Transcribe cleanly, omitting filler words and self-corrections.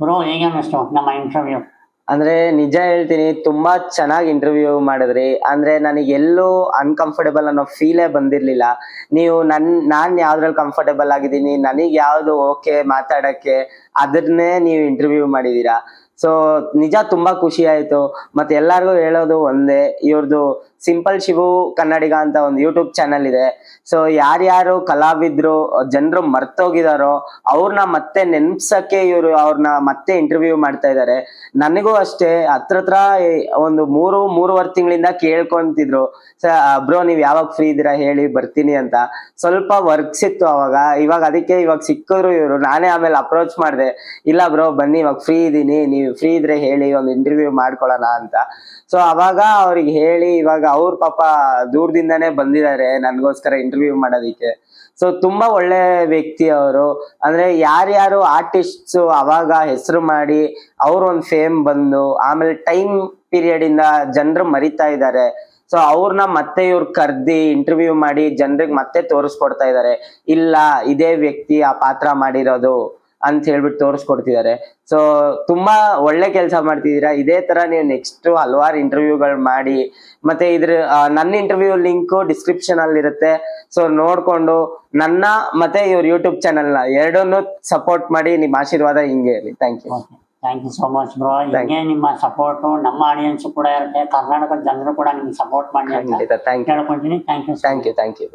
Bro ಹೇಗೆ ಅನ್ನಿಸ್ತು ನಮ್ಮ ಇಂಟರ್ವ್ಯೂ? ಅಂದ್ರೆ ನಿಜ ಹೇಳ್ತೀನಿ, ತುಂಬಾ ಚೆನ್ನಾಗಿ ಇಂಟರ್ವ್ಯೂ ಮಾಡಿದ್ರಿ. ಅಂದ್ರೆ ನನಗೆ ಎಲ್ಲೂ ಅನ್ಕಂಫರ್ಟೇಬಲ್ ಅನ್ನೋ ಫೀಲೇ ಬಂದಿರ್ಲಿಲ್ಲ. ನೀವು ನಾನ್ ಯಾವ್ದ್ರಲ್ಲಿ ಕಂಫರ್ಟೇಬಲ್ ಆಗಿದ್ದೀನಿ, ನನಗೆ ಯಾವ್ದು ಓಕೆ ಮಾತಾಡಕ್ಕೆ, ಅದನ್ನೇ ನೀವು ಇಂಟರ್ವ್ಯೂ ಮಾಡಿದೀರಾ. ಸೊ ನಿಜ ತುಂಬಾ ಖುಷಿ ಆಯ್ತು. ಮತ್ತೆ ಎಲ್ಲಾರ್ಗು ಹೇಳೋದು ಒಂದೇ, ಇವ್ರದ್ದು ಸಿಂಪಲ್ ಶಿವು ಕನ್ನಡಿಗ ಅಂತ ಒಂದು ಯೂಟ್ಯೂಬ್ ಚಾನಲ್ ಇದೆ. ಸೊ ಯಾರ್ಯಾರು ಕಲಾವಿದ್ರು ಜನರು ಮರ್ತೋಗಿದಾರೋ ಅವ್ರನ್ನ ಮತ್ತೆ ನೆನ್ಪ್ಸಕ್ಕೆ ಇವ್ರು ಅವ್ರನ್ನ ಮತ್ತೆ ಇಂಟರ್ವ್ಯೂ ಮಾಡ್ತಾ ಇದಾರೆ. ನನಗೂ ಅಷ್ಟೇ ಹತ್ರ ಒಂದು 3-3.5 ತಿಂಗಳಿಂದ ಕೇಳ್ಕೊಂತಿದ್ರು, ಬ್ರೋ ನೀವ್ ಯಾವಾಗ ಫ್ರೀ ಇದೀರಾ ಹೇಳಿ ಬರ್ತೀನಿ ಅಂತ. ಸ್ವಲ್ಪ ವರ್ಕ್ಸ್ ಇತ್ತು ಅವಾಗ, ಇವಾಗ ಸಿಕ್ಕಿದ್ರು ಇವ್ರು. ನಾನೇ ಆಮೇಲೆ ಅಪ್ರೋಚ್ ಮಾಡಿದೆ, ಇಲ್ಲ ಬ್ರೋ ಬನ್ನಿ ಇವಾಗ ಫ್ರೀ ಇದೀನಿ, ನೀವು ಫ್ರೀ ಇದ್ರೆ ಹೇಳಿ ಒಂದು ಇಂಟರ್ವ್ಯೂ ಮಾಡ್ಕೊಳ್ಳೋಣ ಅಂತ. ಸೊ ಅವಾಗ ಅವ್ರಿಗೆ ಹೇಳಿ ಇವಾಗ ಅವ್ರ ಪಾಪ ದೂರದಿಂದಾನೇ ಬಂದಿದ್ದಾರೆ ನನ್ಗೋಸ್ಕರ ಇಂಟರ್ವ್ಯೂ ಮಾಡೋದಿಕ್ಕೆ. ಸೊ ತುಂಬಾ ಒಳ್ಳೆ ವ್ಯಕ್ತಿ ಅವರು. ಅಂದ್ರೆ ಯಾರ್ಯಾರು ಆರ್ಟಿಸ್ಟ್ಸ್ ಅವಾಗ ಹೆಸರು ಮಾಡಿ ಅವ್ರ ಒಂದ್ ಫೇಮ್ ಬಂದು ಆಮೇಲೆ ಟೈಮ್ ಪೀರಿಯಡ್ ಇಂದ ಜನರು ಮರಿತಾ ಇದ್ದಾರೆ. ಸೊ ಅವ್ರನ್ನ ಮತ್ತೆ ಇವ್ರು ಕರ್ದಿ ಇಂಟರ್ವ್ಯೂ ಮಾಡಿ ಜನರಿಗೆ ಮತ್ತೆ ತೋರಿಸ್ಕೊಡ್ತಾ ಇದ್ದಾರೆ, ಇಲ್ಲ ಇದೇ ವ್ಯಕ್ತಿ ಆ ಪಾತ್ರ ಮಾಡಿರೋದು ಅಂತ ಹೇಳ್ಬಿಟ್ಟು ತೋರಿಸ್ಕೊಡ್ತಿದ್ದಾರೆ. ಸೊ ತುಂಬಾ ಒಳ್ಳೆ ಕೆಲಸ ಮಾಡ್ತಿದ್ದೀರಾ. ಇದೇ ತರ ನೀವು ನೆಕ್ಸ್ಟ್ ಹಲವಾರು ಇಂಟರ್ವ್ಯೂಗಳು ಮಾಡಿ. ಮತ್ತೆ ನನ್ನ ಇಂಟರ್ವ್ಯೂ ಲಿಂಕ್ ಡಿಸ್ಕ್ರಿಪ್ಷನ್ ಅಲ್ಲಿ ಇರುತ್ತೆ. ಸೊ ನೋಡ್ಕೊಂಡು ನನ್ನ ಮತ್ತೆ ಇವ್ರ ಯೂಟ್ಯೂಬ್ ಚಾನಲ್ ನ ಎರಡನ್ನೂ ಸಪೋರ್ಟ್ ಮಾಡಿ. ನಿಮ್ಮ ಆಶೀರ್ವಾದ ಹಿಂಗೆ ಇರಲಿ. Thank you. Thank you so much bro. ಹಿಂಗೆ ನಿಮ್ಮ ಸಪೋರ್ಟು ನಮ್ಮ ಆಡಿಯನ್ಸ್ ಕೂಡ ಇರುತ್ತೆ, ಕರ್ನಾಟಕದ ಜನರು ಕೂಡ ನಿಮ್ಗೆ ಸಪೋರ್ಟ್ ಮಾಡಿ ಅಂತ ಖಂಡಿತ. Thank you. ಕೇಳ್ಕೊಂತೀನಿ. Thank you. Thank you. Thank you.